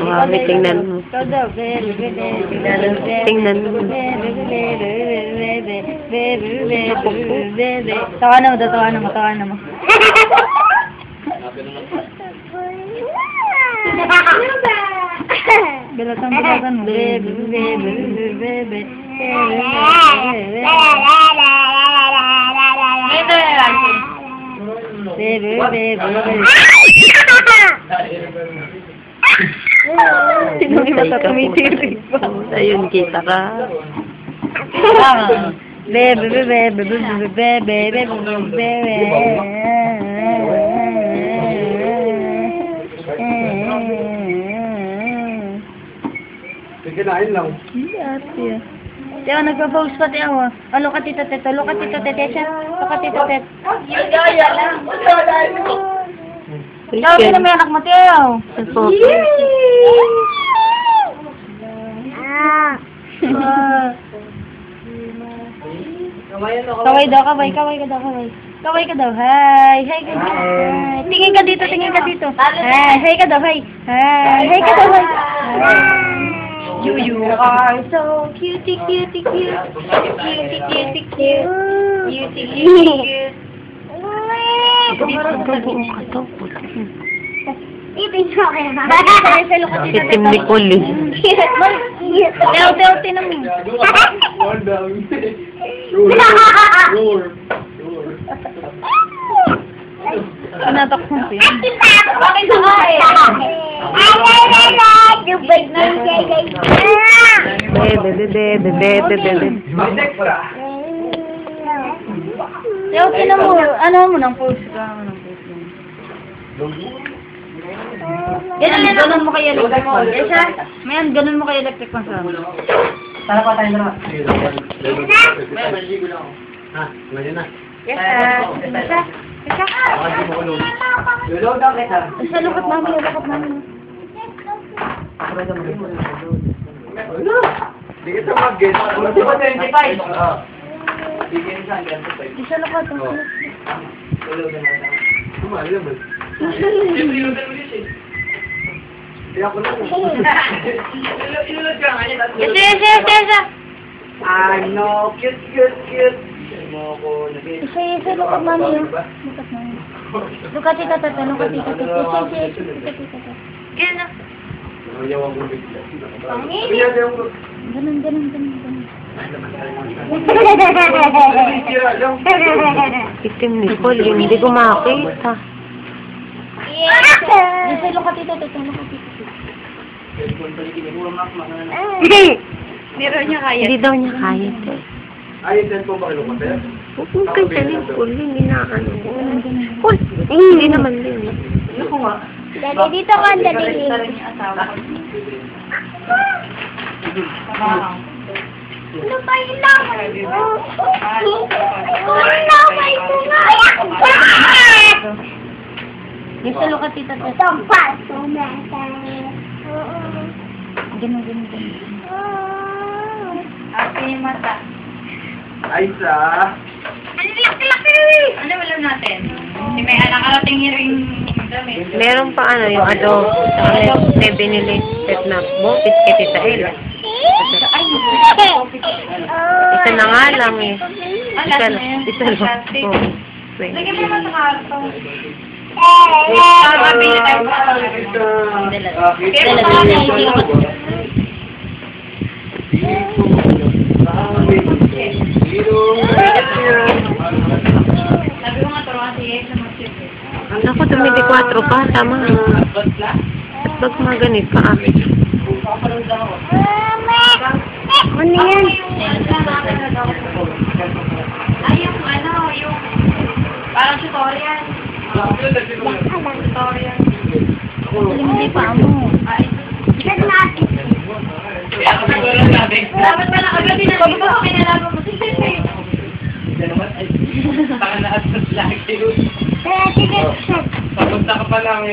Mami, tingnan mo. Tingnan mo. Tawanan mo, tawanan mo. Bilatan mo. Sino yung mata tumitirik pa? Ayun, kita ka. Kinain lang. Ate. Tiyo, nagpa-pose pa tiyo. Look at Tito Tet. Look at Tito Tet siya. Look at Tito Tet. Yung gaya lang. Tiyo, sino may anak mo tiyo? Kaway daw. Kaway ka daw. Hi ka daw. Tingin ka dito. Hi ka daw. Hi ka daw. You are so cutie. Itim ni Cole. Teo, tinan mo. Roar. Pinatak mo siya. Bakit ka eh? Teo, tinan mo. Ano mo nang pose ka? Ganun mo kay electric fan. Mayan, ganun mo kay electric fan sa amin. Tara pa tayo na. May maligo lang ako. Ha? Ngayon na. Lulog daw kita. Sa lukat namin. Hindi kita mag-get. Di ba 25? Sa lukat. Lulog na lang. Sumali naman. Siyempre yung ulit eh. Kaya ako lang. Ilulog ka nga niya. Isa. Ano? Cute. Mo ko naging. Isa, lukat namin. Lukat Tito Tet. Isa. Ganun na. Ayaw ang bigla. Pangini. Ganun. Itim ni Cole. Hindi ko makakita. Isa, lukat Tito Tet. Hindi raw niya kaya. Hindi daw niya kaya. Ayun din po ba kayo kapatid? Huwag kang tanin, Cole. Hindi na ano. Cole, hindi naman din. Ako nga. Dali, dito ka, dali. Ano ba yun lang? Yung sa lukat Tito Tet. Ganun. Ate yung mata. Ay sa. Ano laki? Ano alam natin? Si may anak-alating hearing damit. Meron pa ano, yung adobo. Saka may binili set na bopis kay Tita Ella. Isa na nga lang eh. Isa lang. Wait. Lagyan mo naman sa karton. Mabili tayo pa. Sabi ko nga turuan si Yes na mag-ship. Ako, 24 pa. Tama. Ba't maganit ka? Ano yan? Ay, yung parang tutorial. Tutorial. Hindi pa mo. Dapat pala kagabi na dito ako kinalaban mo. Taka na at lagi. Sige. Papunta ka pa lang